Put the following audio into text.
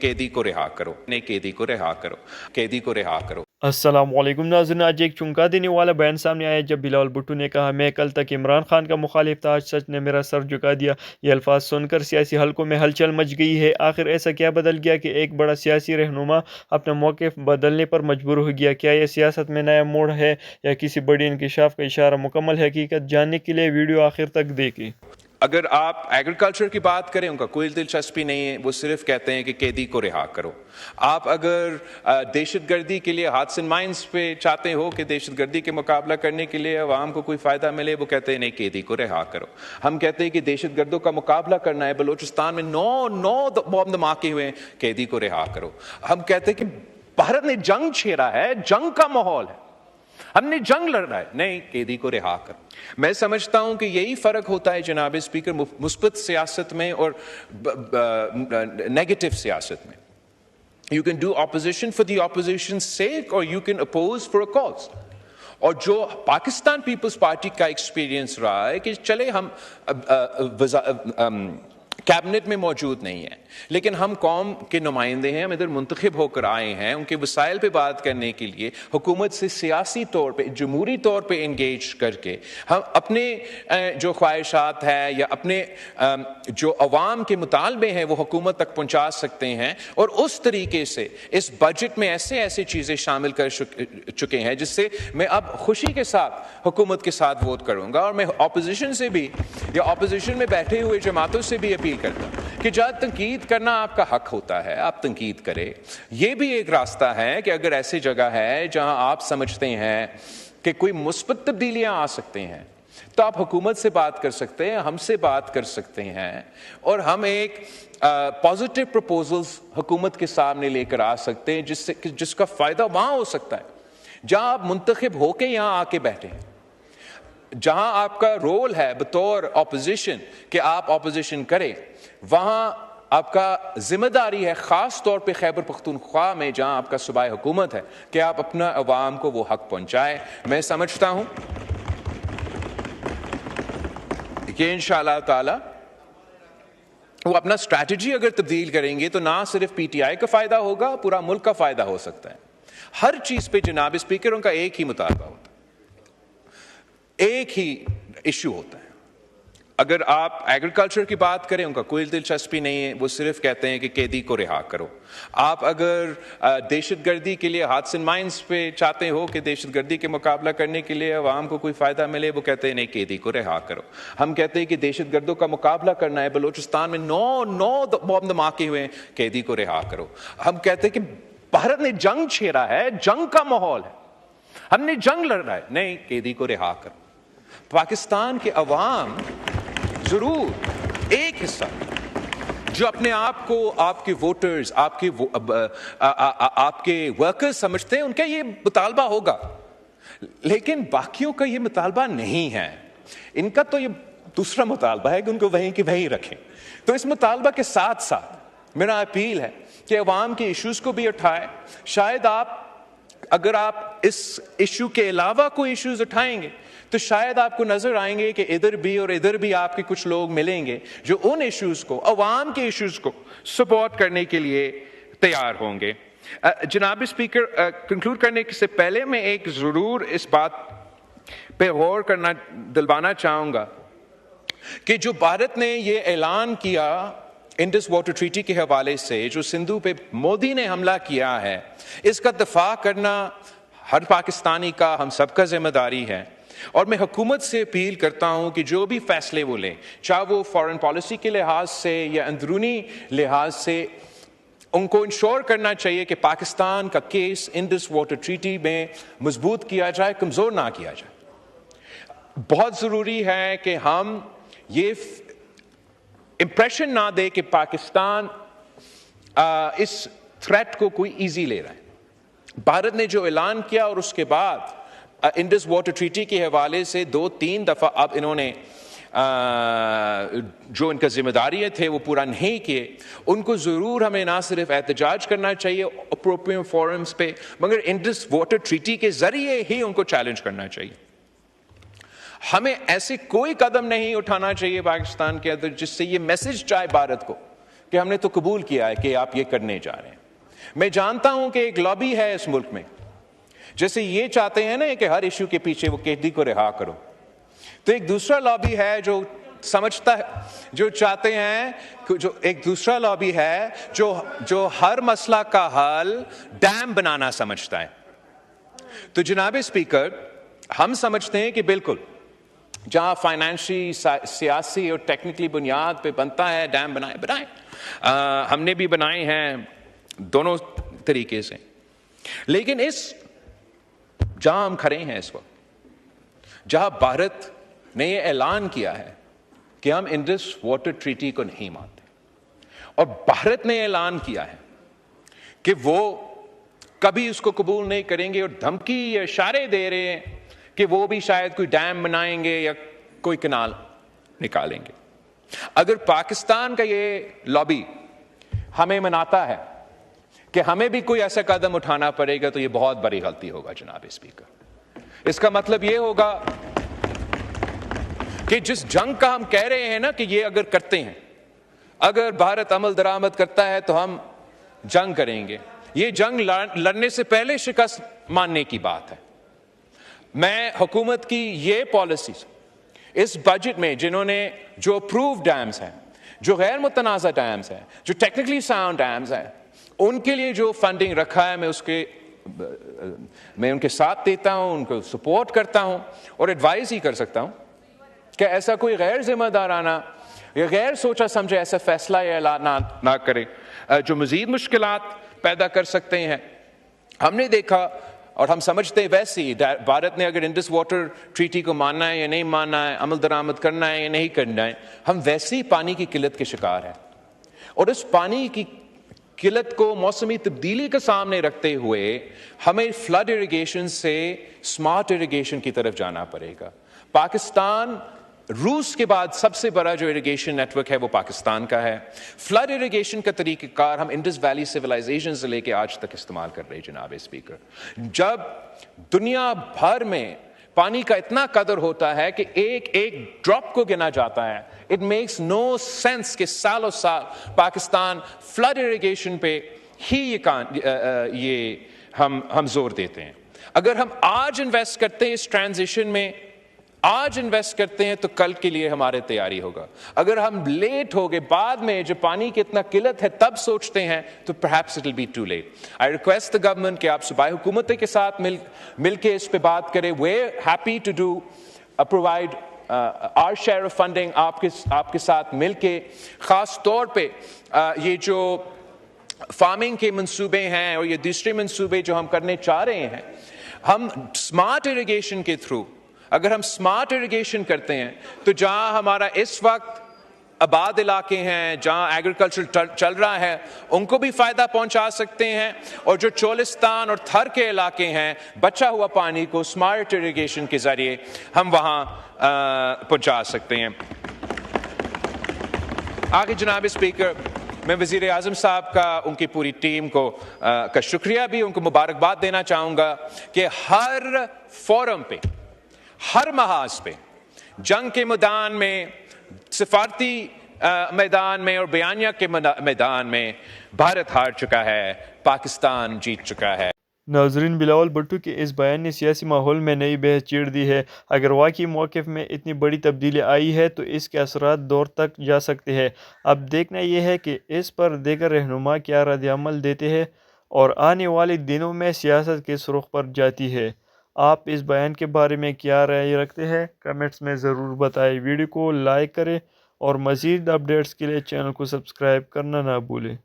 قیدی کو رہا کرو، نہیں قیدی کو رہا کرو، قیدی کو رہا کرو۔ السلام علیکم ناظرین، آج ایک چونکا دینے والا بیان سامنے آیا جب بلاول بھٹو نے کہا میں کل تک عمران خان کا مخالف تھا، آج سچ نے میرا سر جھکا دیا۔ یہ الفاظ سن کر سیاسی حلقوں میں ہلچل مچ گئی ہے۔ آخر ایسا کیا بدل گیا کہ ایک بڑا سیاسی رہنما اپنا موقف بدلنے پر مجبور ہو گیا؟ کیا یہ سیاست میں نیا موڑ ہے یا کسی بڑی انکشاف کا اشارہ؟ مکمل حقیقت جاننے کے لیے ویڈیو آخر تک دیکھیں۔ اگر آپ ایگریکلچر کی بات کریں، ان کا کوئی دلچسپی نہیں ہے، وہ صرف کہتے ہیں کہ قیدی کو رہا کرو۔ آپ اگر دہشت گردی کے لیے ہاتھ اینڈ مائنس پہ چاہتے ہو کہ دہشت گردی کے مقابلہ کرنے کے لیے عوام کو کوئی فائدہ ملے، وہ کہتے ہیں نہیں قیدی کو رہا کرو۔ ہم کہتے ہیں کہ دہشت گردوں کا مقابلہ کرنا ہے، بلوچستان میں نو بم دھماکے ہوئے ہیں، قیدی کو رہا کرو۔ ہم کہتے ہیں کہ بھارت نے جنگ چھیڑا ہے، جنگ کا ماحول ہے، ہم نے جنگ لڑ رہا ہے، نہیں قیدی کو رہا کر۔ میں سمجھتا ہوں کہ یہی فرق ہوتا ہے جناب اسپیکر مثبت سیاست میں اور نیگیٹو سیاست میں۔ You can do opposition for the opposition's sake or you can oppose for a cause۔ اور جو پاکستان پیپلز پارٹی کا ایکسپیرینس رہا ہے کہ چلے ہم کیبنٹ میں موجود نہیں ہیں لیکن ہم قوم کے نمائندے ہیں، ہم ادھر منتخب ہو کر آئے ہیں ان کے وسائل پہ بات کرنے کے لیے، حکومت سے سیاسی طور پہ جمہوری طور پہ انگیج کر کے ہم اپنے جو خواہشات ہیں یا اپنے جو عوام کے مطالبے ہیں وہ حکومت تک پہنچا سکتے ہیں، اور اس طریقے سے اس بجٹ میں ایسے چیزیں شامل کر چکے ہیں جس سے میں اب خوشی کے ساتھ حکومت کے ساتھ ووٹ کروں گا۔ اور میں اپوزیشن سے بھی یا اپوزیشن میں بیٹھے ہوئے جماعتوں سے بھی اپیل کرتا ہوں کہ جہاں تنقید کرنا آپ کا حق ہوتا ہے آپ تنقید کریں۔ یہ بھی ایک راستہ ہے کہ اگر ایسی جگہ ہے جہاں آپ سمجھتے ہیں کہ کوئی مثبت تبدیلیاں آ سکتے ہیں تو آپ حکومت سے بات کر سکتے ہیں، ہم سے بات کر سکتے ہیں، اور ہم ایک پازیٹیو پروپوزلز حکومت کے سامنے لے کر آ سکتے ہیں جس کا فائدہ وہاں ہو سکتا ہے جہاں آپ منتخب ہو کے یہاں آ کے بیٹھے ہیں، جہاں آپ کا رول ہے بطور اپوزیشن کہ آپ اپوزیشن کریں، وہاں آپ کا ذمہ داری ہے خاص طور پہ خیبر پختونخوا میں جہاں آپ کا صوبائی حکومت ہے کہ آپ اپنا عوام کو وہ حق پہنچائیں۔ میں سمجھتا ہوں کہ انشاءاللہ تعالی وہ اپنا اسٹریٹجی اگر تبدیل کریں گے تو نہ صرف پی ٹی آئی کا فائدہ ہوگا، پورا ملک کا فائدہ ہو سکتا ہے۔ ہر چیز پہ جناب اسپیکر ان کا ایک ہی مطالبہ ہوتا ہے، ایک ہی ایشو ہوتا ہے۔ اگر آپ ایگریکلچر کی بات کریں ان کا کوئی دلچسپی نہیں ہے، وہ صرف کہتے ہیں کہ قیدی کو رہا کرو۔ آپ اگر دہشت گردی کے لیے ہاتھ اینڈ مائنس پہ چاہتے ہو کہ دہشت گردی کے مقابلہ کرنے کے لیے عوام کو کوئی فائدہ ملے، وہ کہتے ہیں نہیں قیدی کو رہا کرو۔ ہم کہتے ہیں کہ دہشت گردوں کا مقابلہ کرنا ہے، بلوچستان میں نو بم دھماکے ہوئے ہیں، قیدی کو رہا کرو۔ ہم کہتے ہیں کہ بھارت نے جنگ چھیڑا ہے، جنگ کا ماحول ہے، ہم نے جنگ لڑ رہا ہے، نہیں قیدی کو رہا کرو۔ پاکستان کے عوام ضرور ایک حصہ جو اپنے آپ کو آپ کے ووٹرز آپ کے ورکرز سمجھتے ہیں ان کا یہ مطالبہ ہوگا، لیکن باقیوں کا یہ مطالبہ نہیں ہے۔ ان کا تو یہ دوسرا مطالبہ ہے کہ ان کو وہیں کی وہیں رکھیں۔ تو اس مطالبہ کے ساتھ ساتھ میرا اپیل ہے کہ عوام کے ایشوز کو بھی اٹھائیں۔ شاید اگر آپ اس ایشو کے علاوہ کوئی ایشوز اٹھائیں گے تو شاید آپ کو نظر آئیں گے کہ ادھر بھی اور ادھر بھی آپ کے کچھ لوگ ملیں گے جو ان ایشوز کو، عوام کے ایشوز کو سپورٹ کرنے کے لیے تیار ہوں گے۔ جناب اسپیکر، کنکلوڈ کرنے سے پہلے میں ایک ضرور اس بات پہ غور کرنا دلوانا چاہوں گا کہ جو بھارت نے یہ اعلان کیا انڈس واٹر ٹریٹی کے حوالے سے، جو سندھو پہ مودی نے حملہ کیا ہے، اس کا دفاع کرنا ہر پاکستانی کا، ہم سب کا ذمہ داری ہے۔ اور میں حکومت سے اپیل کرتا ہوں کہ جو بھی فیصلے وہ لیں، چاہے وہ فارن پالیسی کے لحاظ سے یا اندرونی لحاظ سے، ان کو انشور کرنا چاہیے کہ پاکستان کا کیس انڈس واٹر ٹریٹی میں مضبوط کیا جائے، کمزور نہ کیا جائے۔ بہت ضروری ہے کہ ہم یہ امپریشن نہ دے کہ پاکستان اس تھریٹ کو کوئی ایزی لے رہا ہے۔ بھارت نے جو اعلان کیا اور اس کے بعد انڈس واٹر ٹریٹی کے حوالے سے 2-3 دفعہ اب انہوں نے جو ان کا ذمہ داریاں تھے وہ پورا نہیں کیے، ان کو ضرور ہمیں نہ صرف احتجاج کرنا چاہیے اپروپریٹ فورمز پہ، مگر انڈس واٹر ٹریٹی کے ذریعے ہی ان کو چیلنج کرنا چاہیے۔ ہمیں ایسے کوئی قدم نہیں اٹھانا چاہیے پاکستان کے اندر جس سے یہ میسج جائے بھارت کو کہ ہم نے تو قبول کیا ہے کہ آپ یہ کرنے جا رہے ہیں. میں جانتا ہوں کہ ایک لابی ہے اس ملک میں، جیسے یہ چاہتے ہیں نا کہ ہر ایشو کے پیچھے وہ قیدی کو رہا کرو، تو ایک دوسرا لابی ہے جو سمجھتا ہے، جو چاہتے ہیں، جو ایک دوسرا لابی ہے جو ہر مسئلہ کا حل ڈیم بنانا سمجھتا ہے. تو جناب اسپیکر، ہم سمجھتے ہیں کہ بالکل جہاں فائنینشلی، سیاسی اور ٹیکنیکلی بنیاد پہ بنتا ہے ڈیم بنائیں. ہم نے بھی بنائے ہیں دونوں طریقے سے. لیکن جہاں ہم کھڑے ہیں اس وقت، جہاں بھارت نے یہ اعلان کیا ہے کہ ہم انڈس واٹر ٹریٹی کو نہیں مانتے، اور بھارت نے اعلان کیا ہے کہ وہ کبھی اس کو قبول نہیں کریں گے، اور دھمکی یا اشارے دے رہے ہیں کہ وہ بھی شاید کوئی ڈیم بنائیں گے یا کوئی کنال نکالیں گے. اگر پاکستان کا یہ لابی ہمیں مناتا ہے کہ ہمیں بھی کوئی ایسا قدم اٹھانا پڑے گا، تو یہ بہت بڑی غلطی ہوگا جناب اسپیکر. اس کا مطلب یہ ہوگا کہ جس جنگ کا ہم کہہ رہے ہیں نا کہ یہ اگر کرتے ہیں، اگر بھارت عمل درآمد کرتا ہے تو ہم جنگ کریں گے، یہ جنگ لڑنے سے پہلے شکست ماننے کی بات ہے. میں حکومت کی یہ پالیسیز اس بجٹ میں، جنہوں نے جو اپروو ڈیمز ہیں، جو غیر متنازع ڈیمز ہیں، جو ٹیکنیکلی ساؤنڈ ڈیمز ہیں، ان کے لیے جو فنڈنگ رکھا ہے، میں ان کے ساتھ دیتا ہوں، ان کو سپورٹ کرتا ہوں، اور ایڈوائز ہی کر سکتا ہوں کہ ایسا کوئی غیر ذمہ دارانہ یا غیر سوچا سمجھے ایسا فیصلہ یا اعلان نہ کرے جو مزید مشکلات پیدا کر سکتے ہیں. ہم نے دیکھا اور ہم سمجھتے ہیں ویسے ہی بھارت نے اگر انڈس واٹر ٹریٹی کو ماننا ہے یا نہیں ماننا ہے، عمل درآمد کرنا ہے یا نہیں کرنا ہے، ہم ویسے ہی پانی کی قلت کے شکار ہیں. اور اس پانی کی قلت کو موسمی تبدیلی کے سامنے رکھتے ہوئے ہمیں فلڈ اریگیشن سے سمارٹ اریگیشن کی طرف جانا پڑے گا. پاکستان روس کے بعد سب سے بڑا جو اریگیشن نیٹ ورک ہے وہ پاکستان کا ہے. فلڈ اریگیشن کا طریقہ کار ہم انڈس ویلی سیولائزیشن سے لے کے آج تک استعمال کر رہے ہیں جناب اسپیکر. جب دنیا بھر میں پانی کا اتنا قدر ہوتا ہے کہ ایک ایک ڈراپ کو گنا جاتا ہے، اٹ میکس نو سینس کہ سالوں سال پاکستان فلڈ اریگیشن پہ ہی یہ ہم زور دیتے ہیں. اگر ہم آج انویسٹ کرتے ہیں اس ٹرانزیشن میں، آج انویسٹ کرتے ہیں، تو کل کے لیے ہمارے تیاری ہوگا. اگر ہم لیٹ ہو گئے، بعد میں جب پانی کی اتنا قلت ہے تب سوچتے ہیں، تو perhaps it will be too late. I request the government کہ آپ صوبائی حکومتیں کے ساتھ مل کے اس پہ بات کریں. We're happy to do provide our share of funding آپ کے ساتھ مل کے. خاص طور پہ یہ جو فارمنگ کے منصوبے ہیں اور یہ دوسرے منصوبے جو ہم کرنے چاہ رہے ہیں، ہم اسمارٹ اریگیشن کے تھرو، اگر ہم اسمارٹ اریگیشن کرتے ہیں تو جہاں ہمارا اس وقت آباد علاقے ہیں، جہاں ایگریکلچر چل رہا ہے، ان کو بھی فائدہ پہنچا سکتے ہیں، اور جو چولستان اور تھر کے علاقے ہیں، بچا ہوا پانی کو اسمارٹ اریگیشن کے ذریعے ہم وہاں پہنچا سکتے ہیں. آگے جناب اسپیکر، میں وزیر اعظم صاحب کا، ان کی پوری ٹیم کو کا شکریہ بھی، ان کو مبارکباد دینا چاہوں گا کہ ہر فورم پہ، ہر محاذ پہ، جنگ کے میدان میں، سفارتی میدان میں اور بیانیہ کے میدان میں بھارت ہار چکا ہے، پاکستان جیت چکا ہے. ناظرین، بلاول بھٹو کے اس بیان نے سیاسی ماحول میں نئی بحث چھیڑ دی ہے. اگر واقعی موقف میں اتنی بڑی تبدیلی آئی ہے تو اس کے اثرات دور تک جا سکتے ہیں. اب دیکھنا یہ ہے کہ اس پر دیگر رہنما کیا رد عمل دیتے ہیں اور آنے والے دنوں میں سیاست کس رخ پر جاتی ہے. آپ اس بیان کے بارے میں کیا رائے رکھتے ہیں؟ کمنٹس میں ضرور بتائیں. ویڈیو کو لائک کریں اور مزید اپڈیٹس کے لیے چینل کو سبسکرائب کرنا نہ بھولیں.